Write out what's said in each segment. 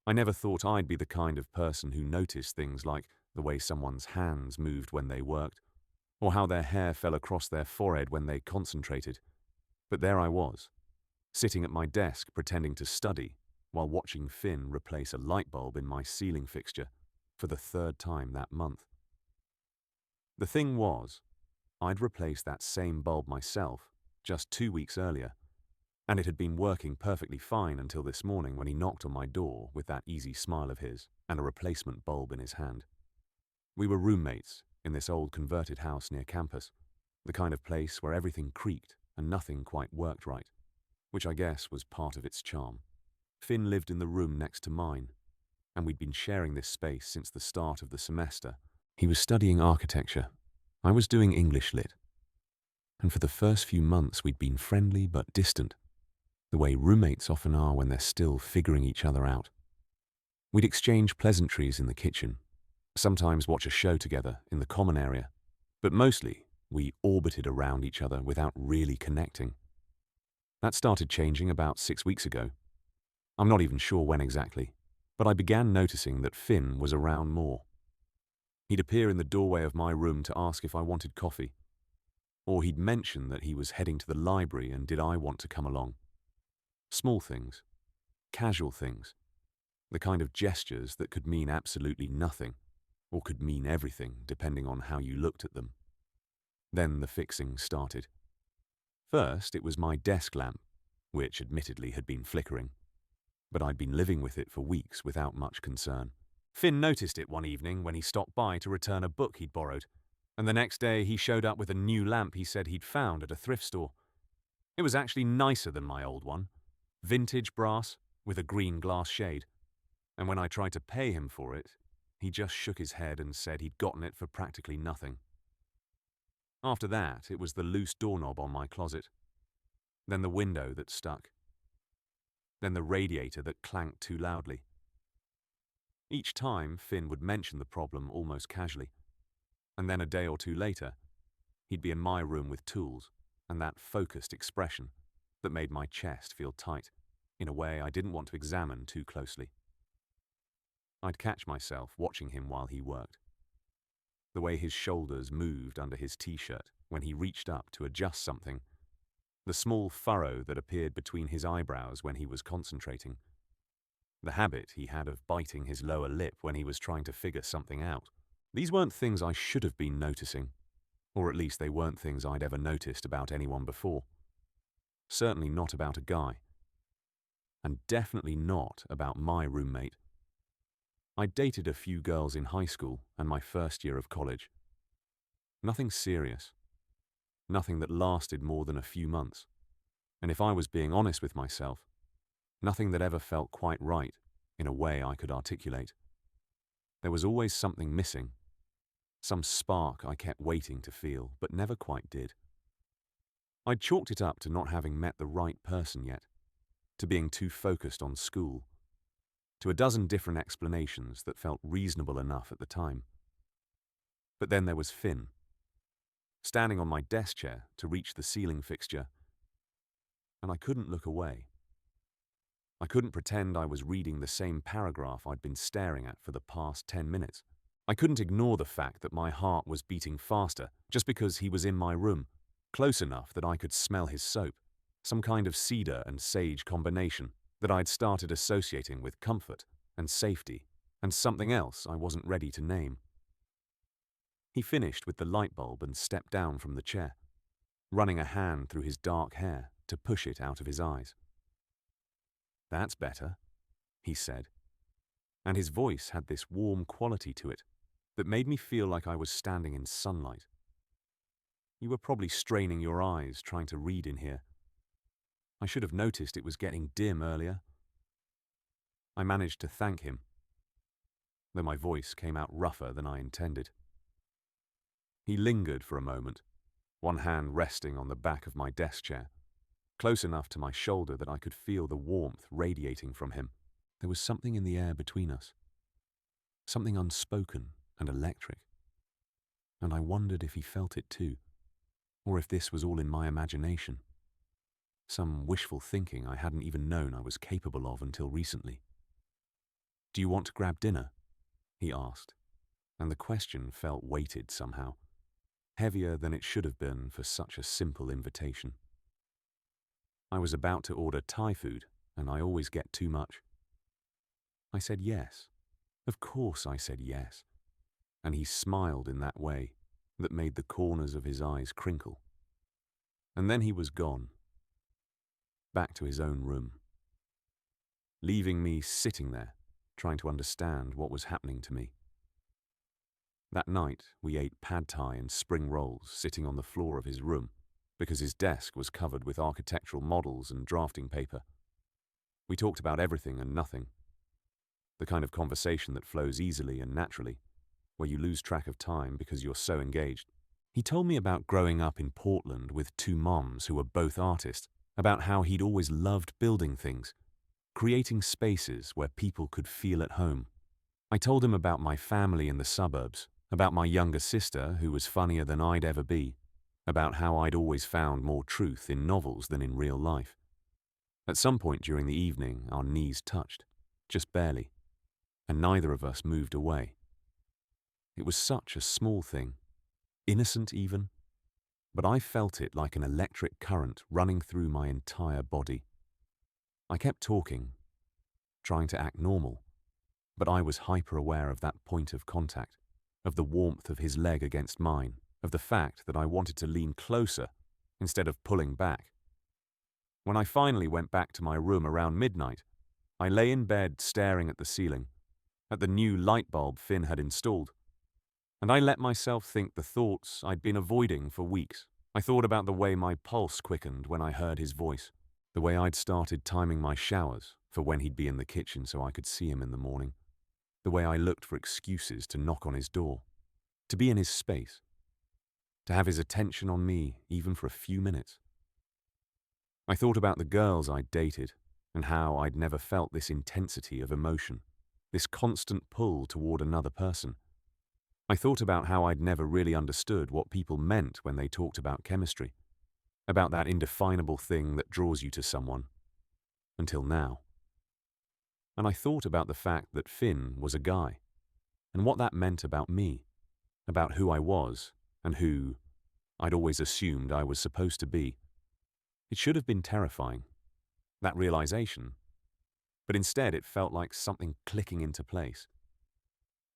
I never thought I'd be the kind of person who noticed things like the way someone's hands moved when they worked, or how their hair fell across their forehead when they concentrated. But there I was, sitting at my desk pretending to study while watching Finn replace a light bulb in my ceiling fixture for the third time that month. The thing was, I'd replaced that same bulb myself just 2 weeks earlier, and it had been working perfectly fine until this morning when he knocked on my door with that easy smile of his and a replacement bulb in his hand. We were roommates in this old converted house near campus, the kind of place where everything creaked and nothing quite worked right, which I guess was part of its charm. Finn lived in the room next to mine, and we'd been sharing this space since the start of the semester. He was studying architecture. I was doing English Lit. And for the first few months we'd been friendly but distant, the way roommates often are when they're still figuring each other out. We'd exchange pleasantries in the kitchen, sometimes watch a show together in the common area, but mostly we orbited around each other without really connecting. That started changing about 6 weeks ago. I'm not even sure when exactly, but I began noticing that Finn was around more. He'd appear in the doorway of my room to ask if I wanted coffee, or he'd mention that he was heading to the library and did I want to come along. Small things, casual things, the kind of gestures that could mean absolutely nothing, or could mean everything depending on how you looked at them. Then the fixing started. First, it was my desk lamp, which admittedly had been flickering, but I'd been living with it for weeks without much concern. Finn noticed it one evening when he stopped by to return a book he'd borrowed, and the next day he showed up with a new lamp he said he'd found at a thrift store. It was actually nicer than my old one, vintage brass with a green glass shade, and when I tried to pay him for it, he just shook his head and said he'd gotten it for practically nothing. After that, it was the loose doorknob on my closet, then the window that stuck, then the radiator that clanked too loudly. Each time, Finn would mention the problem almost casually, and then a day or two later, he'd be in my room with tools and that focused expression that made my chest feel tight in a way I didn't want to examine too closely. I'd catch myself watching him while he worked, the way his shoulders moved under his t-shirt when he reached up to adjust something, the small furrow that appeared between his eyebrows when he was concentrating, the habit he had of biting his lower lip when he was trying to figure something out. These weren't things I should have been noticing, or at least they weren't things I'd ever noticed about anyone before. Certainly not about a guy. And definitely not about my roommate. I'd dated a few girls in high school and my first year of college. Nothing serious. Nothing that lasted more than a few months. And if I was being honest with myself, nothing that ever felt quite right in a way I could articulate. There was always something missing, some spark I kept waiting to feel but never quite did. I'd chalked it up to not having met the right person yet, to being too focused on school, to a dozen different explanations that felt reasonable enough at the time. But then there was Finn, standing on my desk chair to reach the ceiling fixture, and I couldn't look away. I couldn't pretend I was reading the same paragraph I'd been staring at for the past 10 minutes. I couldn't ignore the fact that my heart was beating faster just because he was in my room, close enough that I could smell his soap, some kind of cedar and sage combination that I'd started associating with comfort and safety and something else I wasn't ready to name. He finished with the light bulb and stepped down from the chair, running a hand through his dark hair to push it out of his eyes. "That's better," he said, and his voice had this warm quality to it that made me feel like I was standing in sunlight. "You were probably straining your eyes trying to read in here. I should have noticed it was getting dim earlier." I managed to thank him, though my voice came out rougher than I intended. He lingered for a moment, one hand resting on the back of my desk chair, close enough to my shoulder that I could feel the warmth radiating from him. There was something in the air between us, something unspoken and electric, and I wondered if he felt it too, or if this was all in my imagination, some wishful thinking I hadn't even known I was capable of until recently. "Do you want to grab dinner?" he asked, and the question felt weighted somehow, heavier than it should have been for such a simple invitation. I was about to order Thai food, and I always get too much. I said yes. Of course I said yes. And he smiled in that way that made the corners of his eyes crinkle. And then he was gone, back to his own room, leaving me sitting there, trying to understand what was happening to me. That night, we ate pad thai and spring rolls sitting on the floor of his room, because his desk was covered with architectural models and drafting paper. We talked about everything and nothing. The kind of conversation that flows easily and naturally, where you lose track of time because you're so engaged. He told me about growing up in Portland with two moms who were both artists, about how he'd always loved building things, creating spaces where people could feel at home. I told him about my family in the suburbs, about my younger sister who was funnier than I'd ever be, about how I'd always found more truth in novels than in real life. At some point during the evening, our knees touched, just barely, and neither of us moved away. It was such a small thing, innocent even, but I felt it like an electric current running through my entire body. I kept talking, trying to act normal, but I was hyper-aware of that point of contact, of the warmth of his leg against mine, of the fact that I wanted to lean closer instead of pulling back. When I finally went back to my room around midnight, I lay in bed staring at the ceiling, at the new light bulb Finn had installed, and I let myself think the thoughts I'd been avoiding for weeks. I thought about the way my pulse quickened when I heard his voice, the way I'd started timing my showers for when he'd be in the kitchen so I could see him in the morning, the way I looked for excuses to knock on his door, to be in his space, to have his attention on me even for a few minutes. I thought about the girls I'd dated and how I'd never felt this intensity of emotion, this constant pull toward another person. I thought about how I'd never really understood what people meant when they talked about chemistry, about that indefinable thing that draws you to someone, until now. And I thought about the fact that Finn was a guy, and what that meant about me, about who I was, and who I'd always assumed I was supposed to be. It should have been terrifying, that realization, but instead it felt like something clicking into place.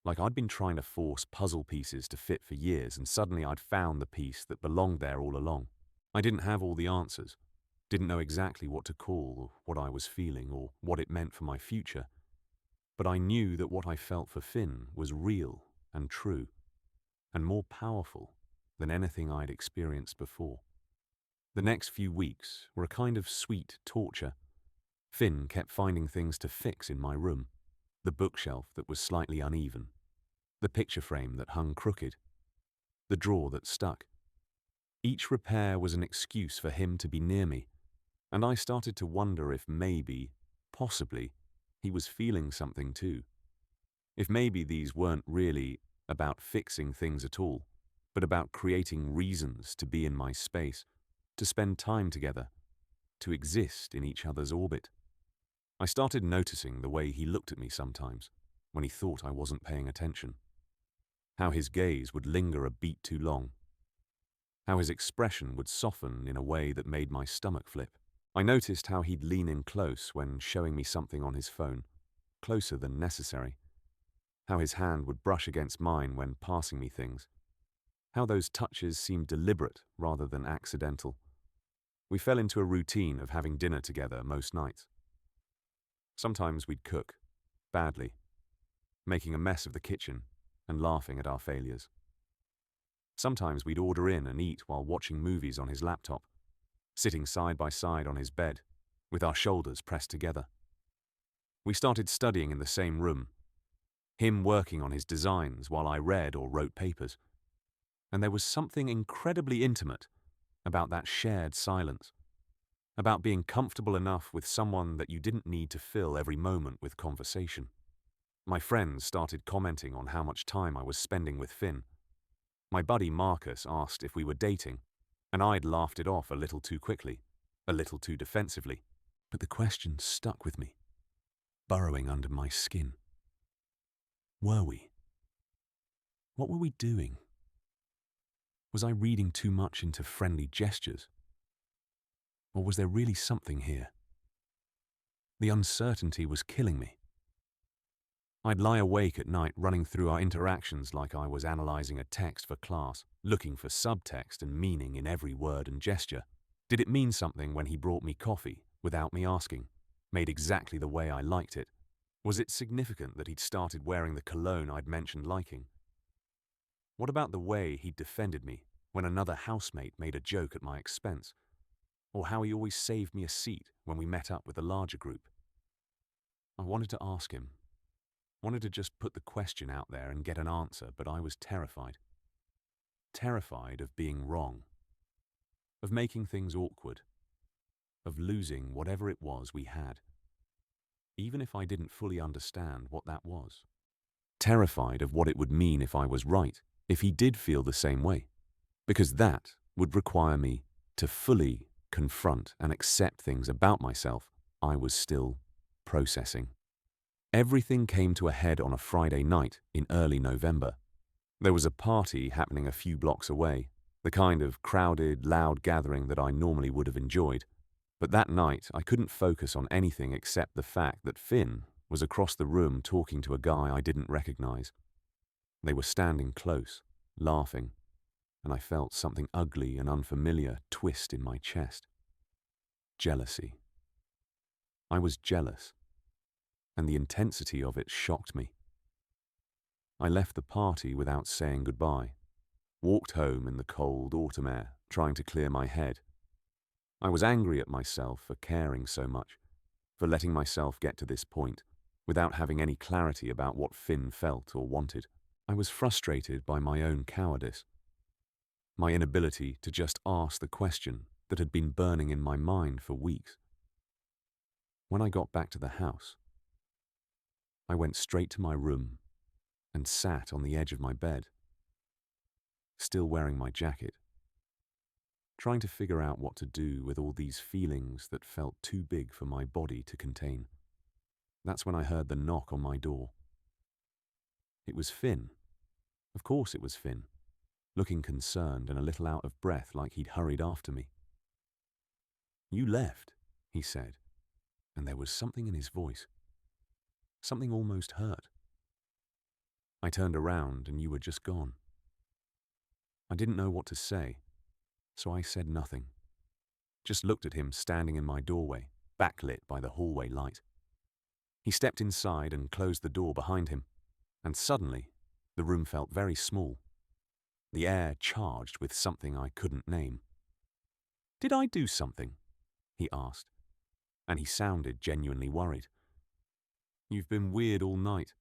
Like I'd been trying to force puzzle pieces to fit for years, and suddenly I'd found the piece that belonged there all along. I didn't have all the answers, didn't know exactly what to call, or what I was feeling, or what it meant for my future, but I knew that what I felt for Finn was real and true, and more powerful than anything I'd experienced before. The next few weeks were a kind of sweet torture. Finn kept finding things to fix in my room. The bookshelf that was slightly uneven, the picture frame that hung crooked, the drawer that stuck. Each repair was an excuse for him to be near me, and I started to wonder if maybe, possibly, he was feeling something too. If maybe these weren't really about fixing things at all, but about creating reasons to be in my space, to spend time together, to exist in each other's orbit. I started noticing the way he looked at me sometimes, when he thought I wasn't paying attention. How his gaze would linger a beat too long. How his expression would soften in a way that made my stomach flip. I noticed how he'd lean in close when showing me something on his phone, closer than necessary. How his hand would brush against mine when passing me things. How those touches seemed deliberate rather than accidental. We fell into a routine of having dinner together most nights. Sometimes we'd cook, badly, making a mess of the kitchen and laughing at our failures. Sometimes we'd order in and eat while watching movies on his laptop, sitting side by side on his bed, with our shoulders pressed together. We started studying in the same room, him working on his designs while I read or wrote papers. And there was something incredibly intimate about that shared silence, about being comfortable enough with someone that you didn't need to fill every moment with conversation. My friends started commenting on how much time I was spending with Finn. My buddy Marcus asked if we were dating, and I'd laughed it off a little too quickly, a little too defensively. But the question stuck with me, burrowing under my skin. were we? What were we doing? Was I reading too much into friendly gestures? Or was there really something here? The uncertainty was killing me. I'd lie awake at night running through our interactions like I was analysing a text for class, looking for subtext and meaning in every word and gesture. Did it mean something when he brought me coffee, without me asking, made exactly the way I liked it? Was it significant that he'd started wearing the cologne I'd mentioned liking? What about the way he'd defended me when another housemate made a joke at my expense? Or how he always saved me a seat when we met up with the larger group? I wanted to ask him. Wanted to just put the question out there and get an answer, but I was terrified. Terrified of being wrong. Of making things awkward. Of losing whatever it was we had. Even if I didn't fully understand what that was. Terrified of what it would mean if I was right, if he did feel the same way. Because that would require me to fully confront and accept things about myself I was still processing. Everything came to a head on a Friday night in early November. There was a party happening a few blocks away, the kind of crowded, loud gathering that I normally would have enjoyed. But that night, I couldn't focus on anything except the fact that Finn was across the room talking to a guy I didn't recognize. They were standing close, laughing, and I felt something ugly and unfamiliar twist in my chest. Jealousy. I was jealous, and the intensity of it shocked me. I left the party without saying goodbye, walked home in the cold autumn air, trying to clear my head. I was angry at myself for caring so much, for letting myself get to this point, without having any clarity about what Finn felt or wanted. I was frustrated by my own cowardice, my inability to just ask the question that had been burning in my mind for weeks. When I got back to the house, I went straight to my room and sat on the edge of my bed, still wearing my jacket, trying to figure out what to do with all these feelings that felt too big for my body to contain. That's when I heard the knock on my door. It was Finn. Of course it was Finn, looking concerned and a little out of breath like he'd hurried after me. "You left," he said, and there was something in his voice, something almost hurt. I turned around and you were just gone. I didn't know what to say, so I said nothing. Just looked at him standing in my doorway, backlit by the hallway light. He stepped inside and closed the door behind him, and suddenly, the room felt very small. The air charged with something I couldn't name. "Did I do something?" he asked, and he sounded genuinely worried. "You've been weird all night,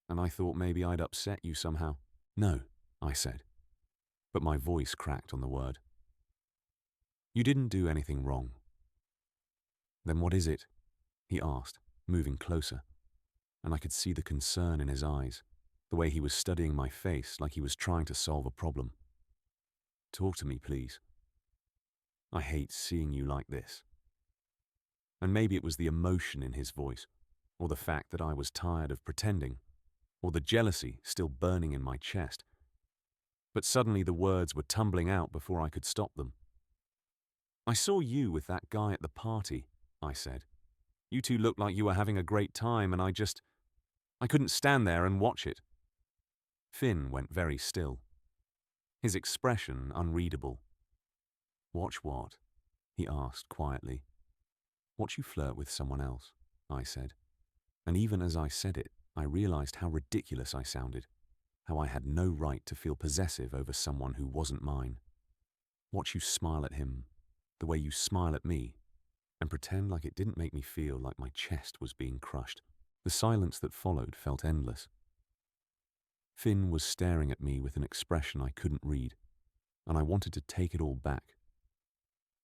and I thought maybe I'd upset you somehow." "No," I said, but my voice cracked on the word. "You didn't do anything wrong." "Then what is it?" he asked, moving closer, and I could see the concern in his eyes, the way he was studying my face like he was trying to solve a problem. "Talk to me, please. I hate seeing you like this." And maybe it was the emotion in his voice, or the fact that I was tired of pretending, or the jealousy still burning in my chest. But suddenly the words were tumbling out before I could stop them. "I saw you with that guy at the party," I said. "You two looked like you were having a great time, and I couldn't stand there and watch it." Finn went very still, his expression unreadable. "Watch what?" he asked quietly. "Watch you flirt with someone else," I said. And even as I said it, I realized how ridiculous I sounded, how I had no right to feel possessive over someone who wasn't mine. Watch you smile at him, the way you smile at me, and pretend like it didn't make me feel like my chest was being crushed. The silence that followed felt endless. Finn was staring at me with an expression I couldn't read, and I wanted to take it all back.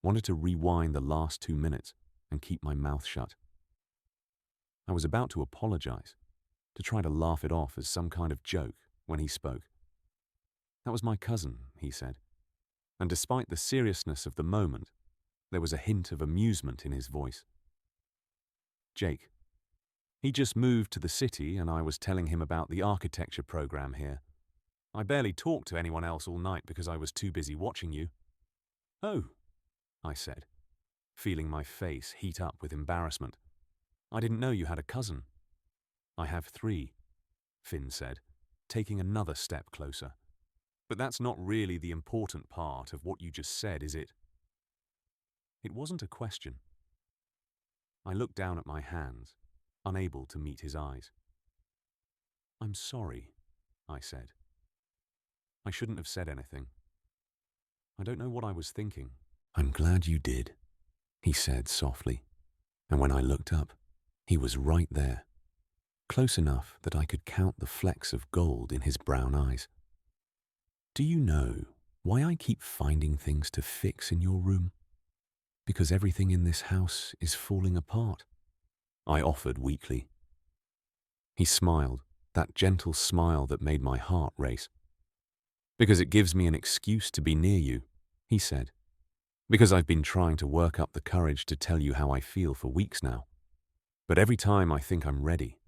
Wanted to rewind the last 2 minutes and keep my mouth shut. I was about to apologize, to try to laugh it off as some kind of joke when he spoke. "That was my cousin," he said, and despite the seriousness of the moment, there was a hint of amusement in his voice. "Jake." He just moved to the city and I was telling him about the architecture program here. I barely talked to anyone else all night because I was too busy watching you. Oh, I said, feeling my face heat up with embarrassment. I didn't know you had a cousin. I have 3, Finn said, taking another step closer. But that's not really the important part of what you just said, is it? It wasn't a question. I looked down at my hands, unable to meet his eyes. I'm sorry, I said. I shouldn't have said anything. I don't know what I was thinking. I'm glad you did, he said softly, and when I looked up, he was right there, close enough that I could count the flecks of gold in his brown eyes. Do you know why I keep finding things to fix in your room? Because everything in this house is falling apart, I offered weakly. He smiled, that gentle smile that made my heart race. Because it gives me an excuse to be near you, he said. Because I've been trying to work up the courage to tell you how I feel for weeks now. But every time I think I'm ready,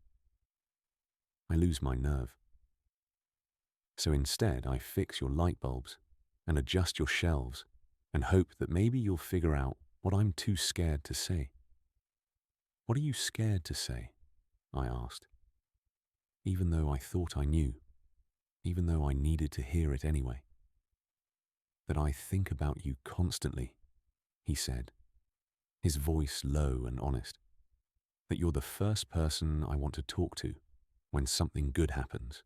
I lose my nerve. So instead, I fix your light bulbs and adjust your shelves and hope that maybe you'll figure out what I'm too scared to say. What are you scared to say? I asked. Even though I thought I knew, even though I needed to hear it anyway. That I think about you constantly, he said, his voice low and honest. That you're the first person I want to talk to when something good happens,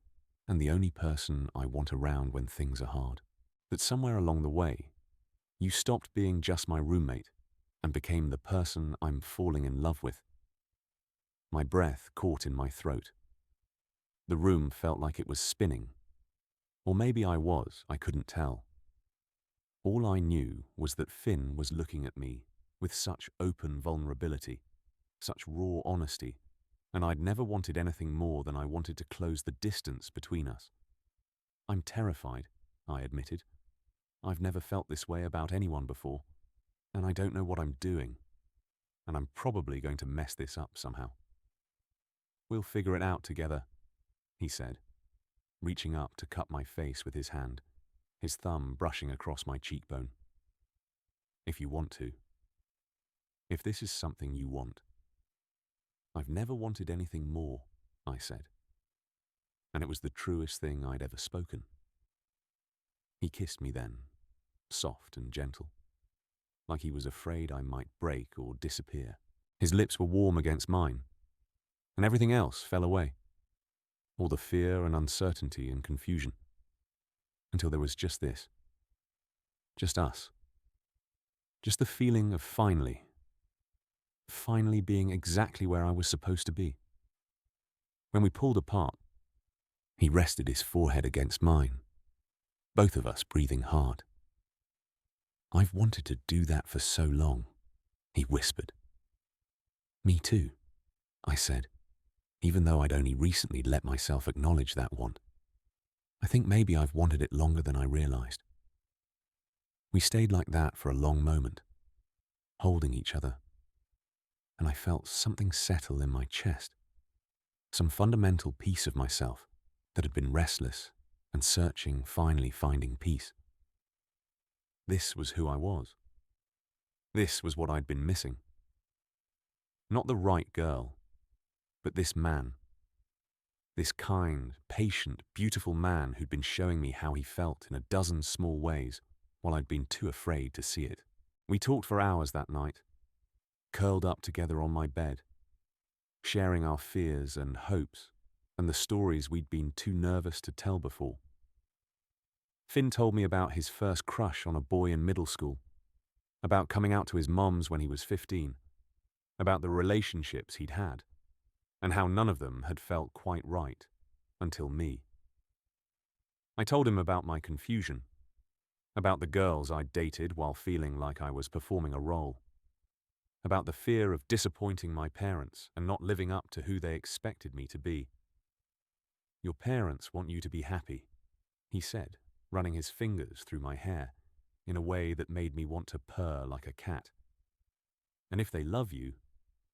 and the only person I want around when things are hard. That somewhere along the way, you stopped being just my roommate and became the person I'm falling in love with. My breath caught in my throat. The room felt like it was spinning. Or maybe I couldn't tell. All I knew was that Finn was looking at me with such open vulnerability, such raw honesty, and I'd never wanted anything more than I wanted to close the distance between us. I'm terrified, I admitted. I've never felt this way about anyone before, and I don't know what I'm doing, and I'm probably going to mess this up somehow. We'll figure it out together, he said, reaching up to cup my face with his hand, his thumb brushing across my cheekbone. If you want to. If this is something you want. I've never wanted anything more, I said. And it was the truest thing I'd ever spoken. He kissed me then, soft and gentle, like he was afraid I might break or disappear. His lips were warm against mine, and everything else fell away. All the fear and uncertainty and confusion. Until there was just this. Just us. Just the feeling of finally being exactly where I was supposed to be. When we pulled apart, he rested his forehead against mine, both of us breathing hard. I've wanted to do that for so long, he whispered. Me too, I said, even though I'd only recently let myself acknowledge that want. I think maybe I've wanted it longer than I realized. We stayed like that for a long moment, holding each other, and I felt something settle in my chest, some fundamental piece of myself that had been restless and searching, finally finding peace. This was who I was. This was what I'd been missing. Not the right girl, but this man. This kind, patient, beautiful man who'd been showing me how he felt in a dozen small ways while I'd been too afraid to see it. We talked for hours that night, curled up together on my bed, sharing our fears and hopes and the stories we'd been too nervous to tell before. Finn told me about his first crush on a boy in middle school, about coming out to his mom's when he was 15, about the relationships he'd had, and how none of them had felt quite right until me. I told him about my confusion, about the girls I'd dated while feeling like I was performing a role, about the fear of disappointing my parents and not living up to who they expected me to be. Your parents want you to be happy, he said, running his fingers through my hair in a way that made me want to purr like a cat. And if they love you,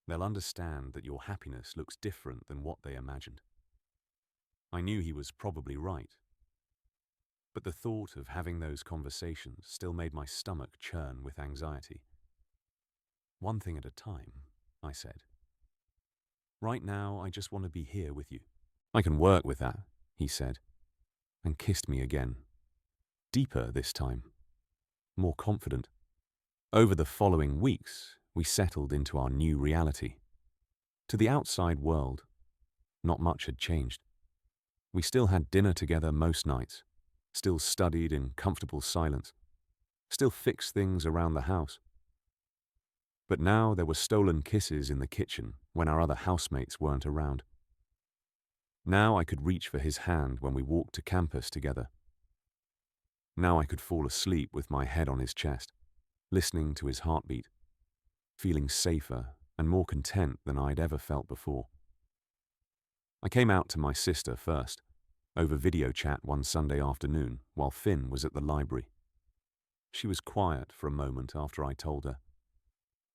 They'll understand that your happiness looks different than what they imagined. I knew he was probably right, but the thought of having those conversations still made my stomach churn with anxiety. One thing at a time, I said. Right now, I just want to be here with you. I can work with that, he said, and kissed me again. Deeper this time. More confident. Over the following weeks, we settled into our new reality. To the outside world, not much had changed. We still had dinner together most nights, still studied in comfortable silence, still fixed things around the house. But now there were stolen kisses in the kitchen when our other housemates weren't around. Now I could reach for his hand when we walked to campus together. Now I could fall asleep with my head on his chest, listening to his heartbeat, feeling safer and more content than I'd ever felt before. I came out to my sister first, over video chat one Sunday afternoon while Finn was at the library. She was quiet for a moment after I told her,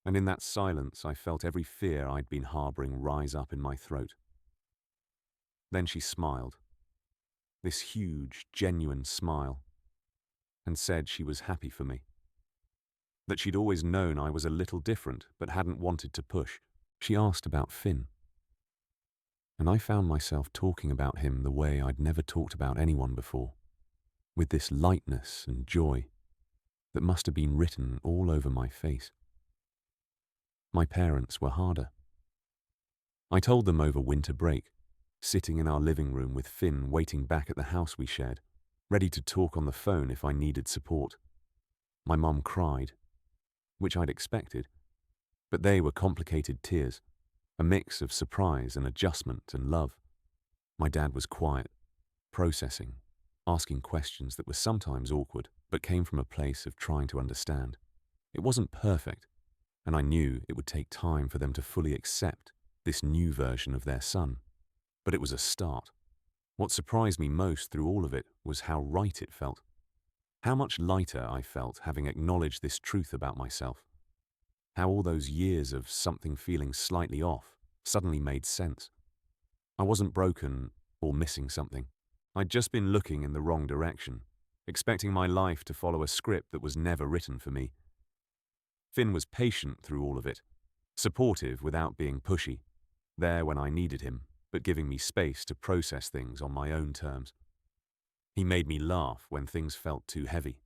and in that silence I felt every fear I'd been harboring rise up in my throat. Then she smiled, this huge, genuine smile, and said she was happy for me. That she'd always known I was a little different but hadn't wanted to push. She asked about Finn. And I found myself talking about him the way I'd never talked about anyone before, with this lightness and joy that must have been written all over my face. My parents were harder. I told them over winter break, sitting in our living room with Finn waiting back at the house we shared, ready to talk on the phone if I needed support. My mum cried, which I'd expected, but they were complicated tears, a mix of surprise and adjustment and love. My dad was quiet, processing, asking questions that were sometimes awkward, but came from a place of trying to understand. It wasn't perfect, and I knew it would take time for them to fully accept this new version of their son. But it was a start. What surprised me most through all of it was how right it felt. How much lighter I felt having acknowledged this truth about myself. How all those years of something feeling slightly off suddenly made sense. I wasn't broken or missing something. I'd just been looking in the wrong direction, expecting my life to follow a script that was never written for me. Finn was patient through all of it, supportive without being pushy, there when I needed him, but giving me space to process things on my own terms. He made me laugh when things felt too heavy.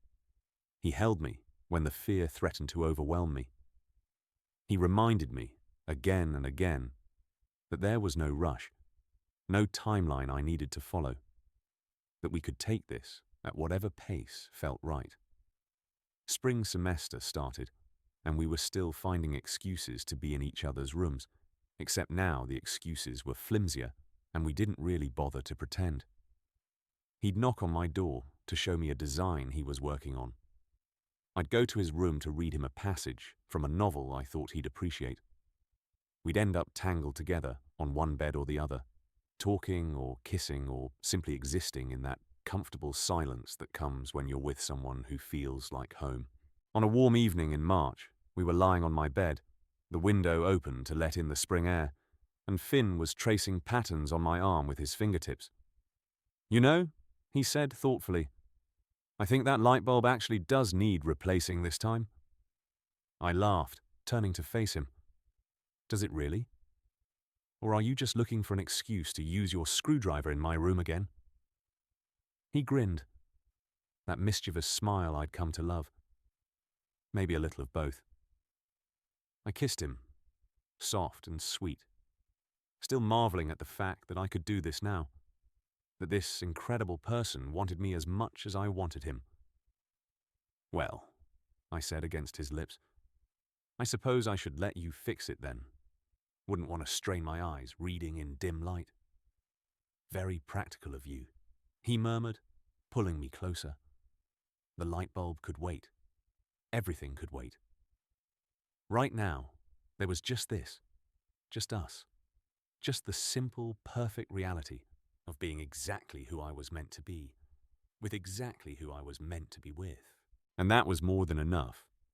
He held me when the fear threatened to overwhelm me. He reminded me, again and again, that there was no rush, no timeline I needed to follow, that we could take this at whatever pace felt right. Spring semester started, and we were still finding excuses to be in each other's rooms, except now the excuses were flimsier, and we didn't really bother to pretend. He'd knock on my door to show me a design he was working on. I'd go to his room to read him a passage from a novel I thought he'd appreciate. We'd end up tangled together on one bed or the other, talking or kissing or simply existing in that comfortable silence that comes when you're with someone who feels like home. On a warm evening in March, we were lying on my bed, the window open to let in the spring air, and Finn was tracing patterns on my arm with his fingertips. "You know," he said thoughtfully, "I think that light bulb actually does need replacing this time." I laughed, turning to face him. "Does it really? Or are you just looking for an excuse to use your screwdriver in my room again?" He grinned, that mischievous smile I'd come to love. Maybe a little of both. I kissed him, soft and sweet, still marveling at the fact that I could do this now, that this incredible person wanted me as much as I wanted him. "Well," I said against his lips, "I suppose I should let you fix it then. Wouldn't want to strain my eyes reading in dim light." "Very practical of you," he murmured, pulling me closer. The light bulb could wait. Everything could wait. Right now, there was just this, just us, just the simple, perfect reality of being exactly who I was meant to be, with exactly who I was meant to be with. And that was more than enough.